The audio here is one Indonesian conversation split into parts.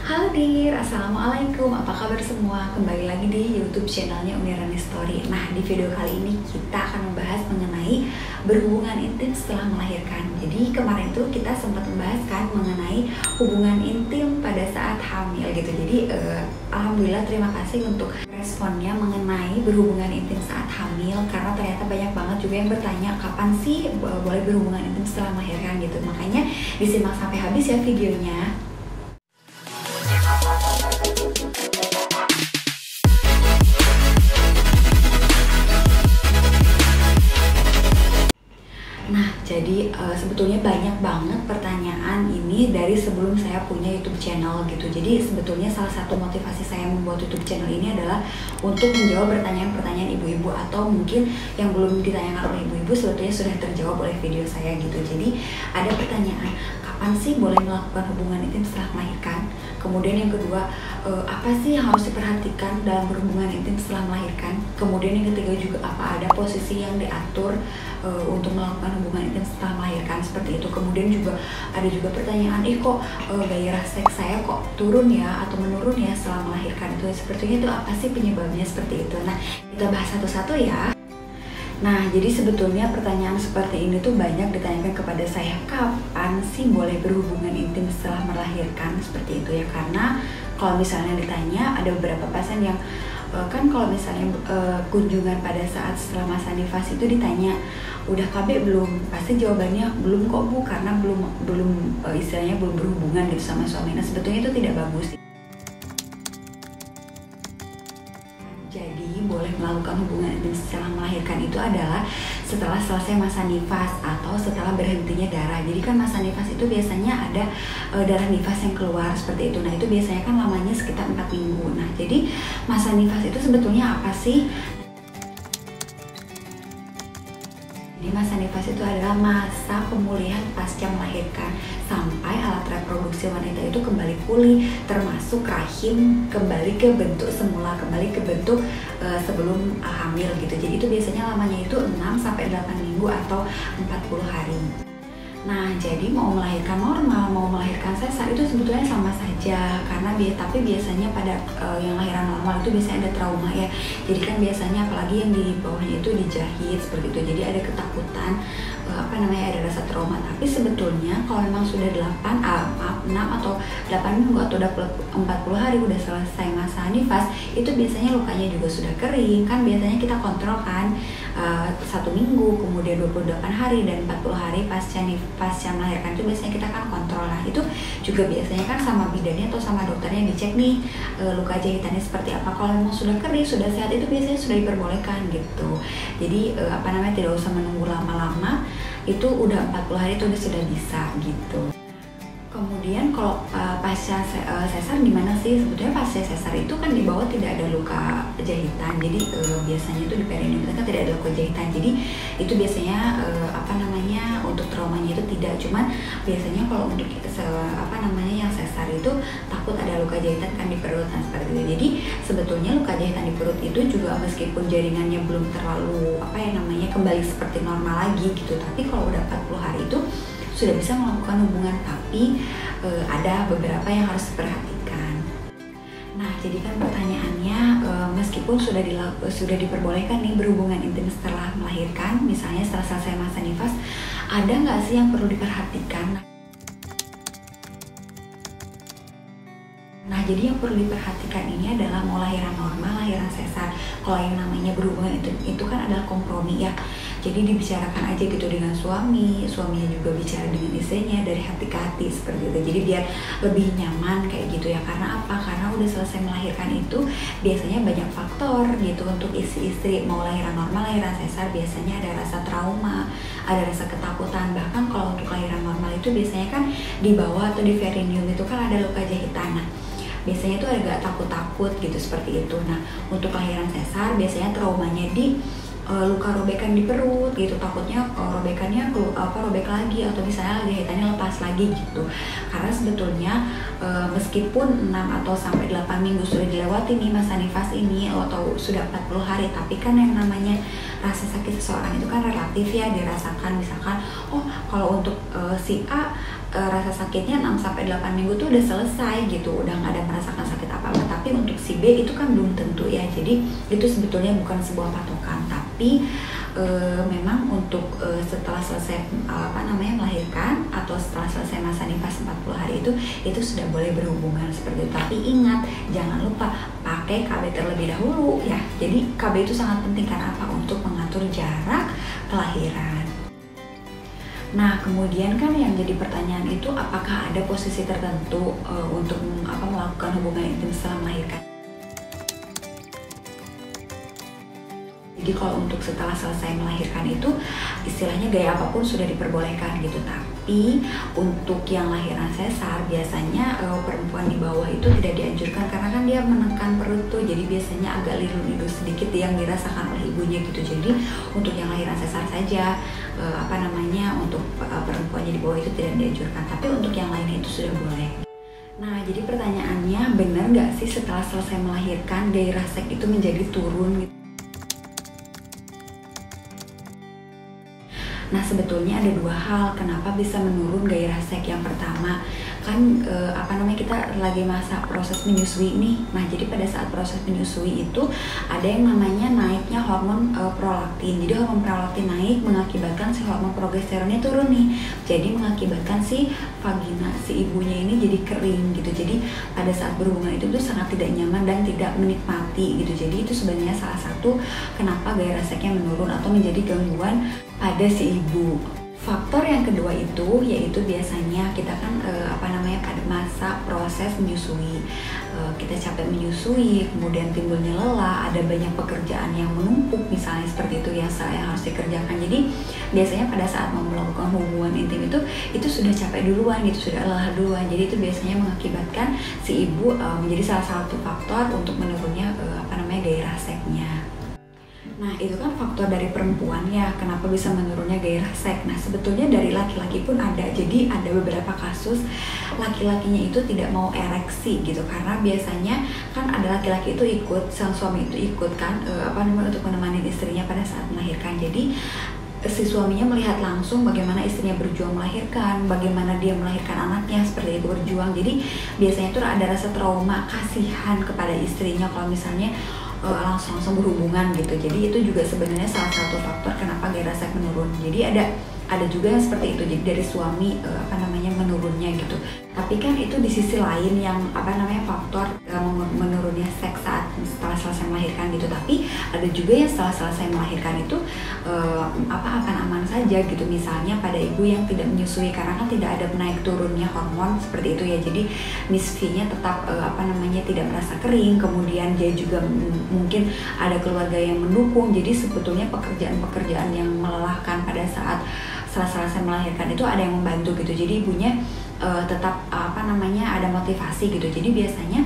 Halo Dir, Assalamualaikum, apa kabar semua? Kembali lagi di YouTube channelnya Umi Rani Story. Nah, di video kali ini kita akan membahas mengenai berhubungan intim setelah melahirkan. Jadi kemarin tuh kita sempat membahas kan mengenai hubungan intim pada saat hamil gitu. Jadi alhamdulillah terima kasih untuk responnya mengenai berhubungan intim saat hamil, karena ternyata banyak banget juga yang bertanya kapan sih boleh berhubungan intim setelah melahirkan gitu. Makanya disimak sampai habis ya videonya. Nah, jadi sebetulnya banyak banget pertanyaan ini dari sebelum saya punya YouTube channel gitu. Jadi sebetulnya salah satu motivasi saya membuat YouTube channel ini adalah untuk menjawab pertanyaan-pertanyaan ibu-ibu, atau mungkin yang belum ditanyakan oleh ibu-ibu sebetulnya sudah terjawab oleh video saya gitu. Jadi ada pertanyaan, kapan sih boleh melakukan hubungan intim setelah melahirkan? Kemudian yang kedua, apa sih yang harus diperhatikan dalam berhubungan intim setelah melahirkan? Kemudian yang ketiga juga, apa ada posisi yang diatur untuk melakukan hubungan intim setelah melahirkan seperti itu. Kemudian juga ada juga pertanyaan, kok gairah seks saya kok turun ya atau menurun ya setelah melahirkan, itu sepertinya itu apa sih penyebabnya seperti itu. Nah, kita bahas satu-satu ya. Nah, jadi sebetulnya pertanyaan seperti ini tuh banyak ditanyakan kepada saya, kapan sih boleh berhubungan intim setelah melahirkan seperti itu ya. Karena kalau misalnya ditanya, ada beberapa pasien yang kan kalau misalnya kunjungan pada saat setelah masa nifas itu ditanya, udah KB belum? Pasti jawabannya belum kok Bu, karena belum istilahnya belum berhubungan gitu sama suami. Nah, sebetulnya itu tidak bagus. Jadi boleh melakukan hubungan intim setelah melahirkan itu adalah setelah selesai masa nifas atau setelah berhentinya darah. Jadi kan masa nifas itu biasanya ada darah nifas yang keluar seperti itu. Nah, itu biasanya kan lamanya sekitar 4 minggu. Nah, jadi masa nifas itu sebetulnya apa sih? Jadi masa nifas itu adalah masa pemulihan pasca melahirkan sampai alat reproduksi wanita itu kembali pulih, termasuk rahim kembali ke bentuk semula, kembali ke bentuk sebelum hamil gitu. Jadi itu biasanya lamanya itu 6-8 minggu atau 40 hari. Nah, jadi mau melahirkan normal, mau melahirkan sesar itu sebetulnya sama saja, karena tapi biasanya pada yang lahiran normal itu biasanya ada trauma ya. Jadi kan biasanya apalagi yang di bawahnya itu dijahit seperti itu. Jadi ada ketakutan, ada rasa trauma. Tapi sebetulnya kalau memang sudah 6 atau 8 minggu atau udah 40 hari udah selesai masa nifas, itu biasanya lukanya juga sudah kering. Kan biasanya kita kontrol kan 1 minggu, kemudian 28 hari dan 40 hari pasca melahirkan itu biasanya kita kan kontrol. Nah, itu juga biasanya kan sama bidannya atau sama dokternya dicek nih luka jahitannya seperti apa. Kalau memang sudah kering, sudah sehat, itu biasanya sudah diperbolehkan gitu. Jadi tidak usah menunggu lama-lama, itu udah 40 hari itu sudah bisa gitu. Kemudian kalau pasca sesar gimana sih? Sebetulnya pasca sesar itu kan di bawah tidak ada luka jahitan. Jadi biasanya itu di perineum kan tidak ada luka jahitan. Jadi itu biasanya untuk traumanya itu tidak. Cuman biasanya kalau untuk yang sesar itu takut ada luka jahitan kan di perut, nah seperti itu. Jadi sebetulnya luka jahitan di perut itu juga meskipun jaringannya belum terlalu kembali seperti normal lagi gitu. Tapi kalau udah 40 hari itu sudah bisa melakukan hubungan, tapi ada beberapa yang harus diperhatikan. Nah, jadi kan pertanyaannya, meskipun sudah diperbolehkan nih berhubungan intim setelah melahirkan, misalnya setelah selesai masa nifas, ada nggak sih yang perlu diperhatikan? Nah, jadi yang perlu diperhatikan ini adalah mau lahiran normal, lahiran sesar. Kalau yang namanya berhubungan itu kan adalah kompromi ya. Jadi dibicarakan aja gitu dengan suaminya juga bicara dengan istrinya dari hati ke hati seperti itu. Jadi biar lebih nyaman kayak gitu ya. Karena apa? Karena udah selesai melahirkan itu biasanya banyak faktor gitu untuk istri mau lahiran normal, lahiran sesar, biasanya ada rasa trauma, ada rasa ketakutan. Bahkan kalau untuk lahiran normal itu biasanya kan di bawah atau di perineum itu kan ada luka jahitan. Nah, biasanya itu agak takut-takut gitu seperti itu. Nah, untuk lahiran sesar biasanya traumanya di luka robekan di perut gitu, takutnya robekannya robek lagi, atau misalnya jahitannya lepas lagi gitu. Karena sebetulnya meskipun 6 atau sampai 8 minggu sudah dilewati nih masa nifas ini atau sudah 40 hari, tapi kan yang namanya rasa sakit seseorang itu kan relatif ya, dirasakan. Misalkan kalau untuk si A rasa sakitnya 6-8 minggu tuh udah selesai gitu, udah nggak ada merasakan sakit apa-apa. Tapi untuk si B itu kan belum tentu ya, jadi itu sebetulnya bukan sebuah patokan. Tapi memang untuk setelah selesai melahirkan atau setelah selesai masa nifas 40 hari itu sudah boleh berhubungan seperti itu. Tapi ingat, jangan lupa pakai KB terlebih dahulu ya. Jadi KB itu sangat penting karena apa? Untuk mengatur jarak kelahiran. Nah, kemudian kan yang jadi pertanyaan itu, apakah ada posisi tertentu untuk melakukan hubungan intim setelah melahirkan? Jadi kalau untuk setelah selesai melahirkan itu istilahnya gaya apapun sudah diperbolehkan gitu. Tapi untuk yang lahiran sesar biasanya perempuan di bawah itu tidak dianjurkan karena kan dia menekan perut tuh, jadi biasanya agak liru-liru sedikit yang dirasakan oleh ibunya gitu. Jadi untuk yang lahiran sesar saja untuk perempuannya di bawah itu tidak dianjurkan. Tapi untuk yang lainnya itu sudah boleh. Nah, jadi pertanyaannya, benar nggak sih setelah selesai melahirkan gairah seks itu menjadi turun gitu? Nah, sebetulnya ada dua hal kenapa bisa menurun gairah seks. Yang pertama kan kita lagi masa proses menyusui nih. Nah, jadi pada saat proses menyusui itu ada yang namanya naiknya hormon prolaktin. Jadi hormon prolaktin naik mengakibatkan si hormon progesteronnya turun nih. Jadi mengakibatkan si vagina si ibunya ini jadi kering gitu. Jadi pada saat berhubungan itu tuh sangat tidak nyaman dan tidak menikmati gitu. Jadi itu sebenarnya salah satu kenapa gairah seksnya menurun atau menjadi gangguan pada si ibu. Faktor yang kedua itu yaitu biasanya kita kan pada masa proses menyusui, kita capek menyusui, kemudian timbulnya lelah, ada banyak pekerjaan yang menumpuk misalnya seperti itu ya yang harus dikerjakan. Jadi biasanya pada saat mau melakukan hubungan intim itu sudah capek duluan gitu, sudah lelah duluan. Jadi itu biasanya mengakibatkan si ibu menjadi salah satu faktor untuk menurunnya gairah seksnya. Nah, itu kan faktor dari perempuan ya, kenapa bisa menurunnya gairah seks. Nah, sebetulnya dari laki-laki pun ada. Jadi ada beberapa kasus laki-lakinya itu tidak mau ereksi gitu, karena biasanya kan ada laki-laki itu ikut, sang suami itu ikut kan untuk menemani istrinya pada saat melahirkan. Jadi si suaminya melihat langsung bagaimana istrinya berjuang melahirkan, bagaimana dia melahirkan anaknya, seperti itu berjuang. Jadi biasanya itu ada rasa trauma, kasihan kepada istrinya kalau misalnya langsung berhubungan gitu. Jadi itu juga sebenarnya salah satu faktor kenapa gairah seks menurun. Jadi ada juga yang seperti itu, jadi dari suami menurunnya gitu. Tapi kan itu di sisi lain yang faktor menurunnya seks saat setelah selesai melahirkan gitu. Tapi ada juga yang setelah selesai melahirkan itu akan aman saja gitu. Misalnya pada ibu yang tidak menyusui karena kan tidak ada naik turunnya hormon seperti itu ya. Jadi nisfinya tetap tidak merasa kering. Kemudian dia juga mungkin ada keluarga yang mendukung. Jadi sebetulnya pekerjaan-pekerjaan yang melelahkan pada saat setelah selesai melahirkan itu ada yang membantu gitu. Jadi ibunya tetap ada motivasi gitu. Jadi biasanya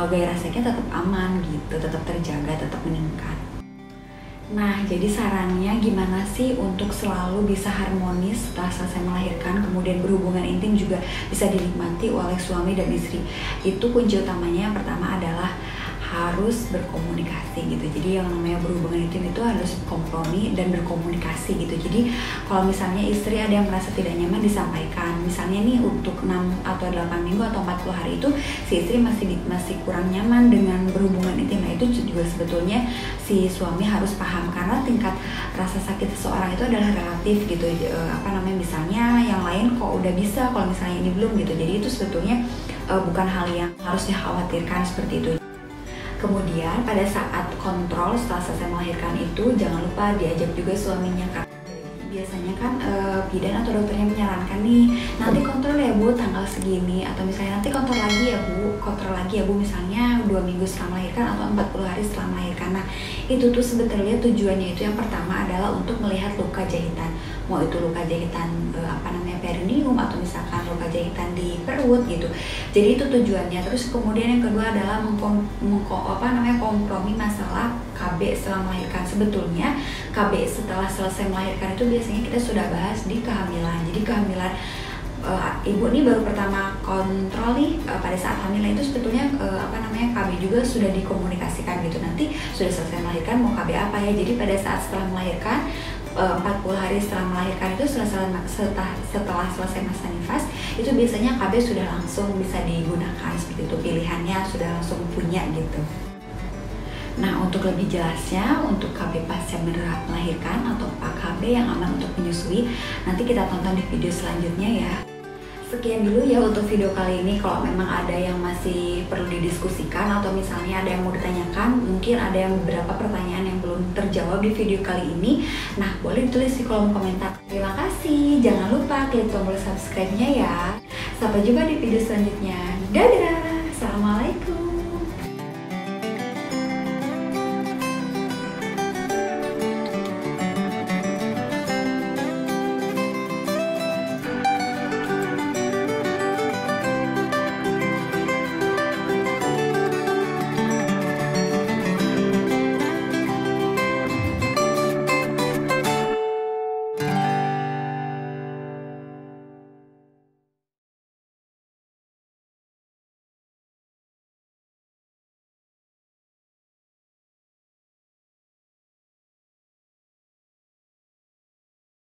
gairah seksnya tetap aman gitu, tetap terjaga, tetap meningkat. Nah, jadi sarannya gimana sih untuk selalu bisa harmonis setelah selesai melahirkan, kemudian berhubungan intim juga bisa dinikmati oleh suami dan istri. Itu kunci utamanya yang pertama adalah harus berkomunikasi gitu. Jadi yang namanya berhubungan intim itu harus kompromi dan berkomunikasi gitu. Jadi kalau misalnya istri ada yang merasa tidak nyaman, disampaikan. Misalnya nih untuk 6 atau 8 minggu atau 40 hari itu si istri masih kurang nyaman dengan berhubungan intim. Nah, itu juga sebetulnya si suami harus paham karena tingkat rasa sakit seseorang itu adalah relatif gitu. Misalnya yang lain kok udah bisa, kalau misalnya ini belum gitu. Jadi itu sebetulnya bukan hal yang harus dikhawatirkan seperti itu. Kemudian pada saat kontrol setelah selesai melahirkan itu jangan lupa diajak juga suaminya, karena biasanya kan bidan atau dokternya menyarankan nih, nanti kontrol ya Bu tanggal segini, atau misalnya nanti kontrol lagi ya Bu misalnya 2 minggu setelah melahirkan atau 40 hari setelah melahirkan. Nah, itu tuh sebetulnya tujuannya itu yang pertama adalah untuk melihat luka jahitan, mau itu luka jahitan perineum atau misalkan luka jahitan di perut gitu. Jadi itu tujuannya. Terus kemudian yang kedua adalah kompromi masalah KB setelah melahirkan. Sebetulnya KB setelah selesai melahirkan itu biasanya kita sudah bahas di kehamilan. Jadi kehamilan ibu nih baru pertama kontrol nih pada saat hamil itu sebetulnya KB juga sudah dikomunikasikan gitu. Nanti sudah selesai melahirkan mau KB apa ya. Jadi pada saat setelah melahirkan 40 hari setelah melahirkan itu setelah selesai masa nifas itu biasanya KB sudah langsung bisa digunakan seperti itu, pilihannya sudah langsung punya gitu. Nah, untuk lebih jelasnya untuk KB pasca melahirkan atau KB yang aman untuk menyusui, nanti kita tonton di video selanjutnya ya. Sekian dulu ya untuk video kali ini. Kalau memang ada yang masih perlu didiskusikan atau misalnya ada yang mau ditanyakan, mungkin ada yang beberapa pertanyaan yang belum terjawab di video kali ini, nah boleh ditulis di kolom komentar. Terima kasih, jangan lupa klik tombol subscribe-nya ya. Sampai jumpa di video selanjutnya. Dadah!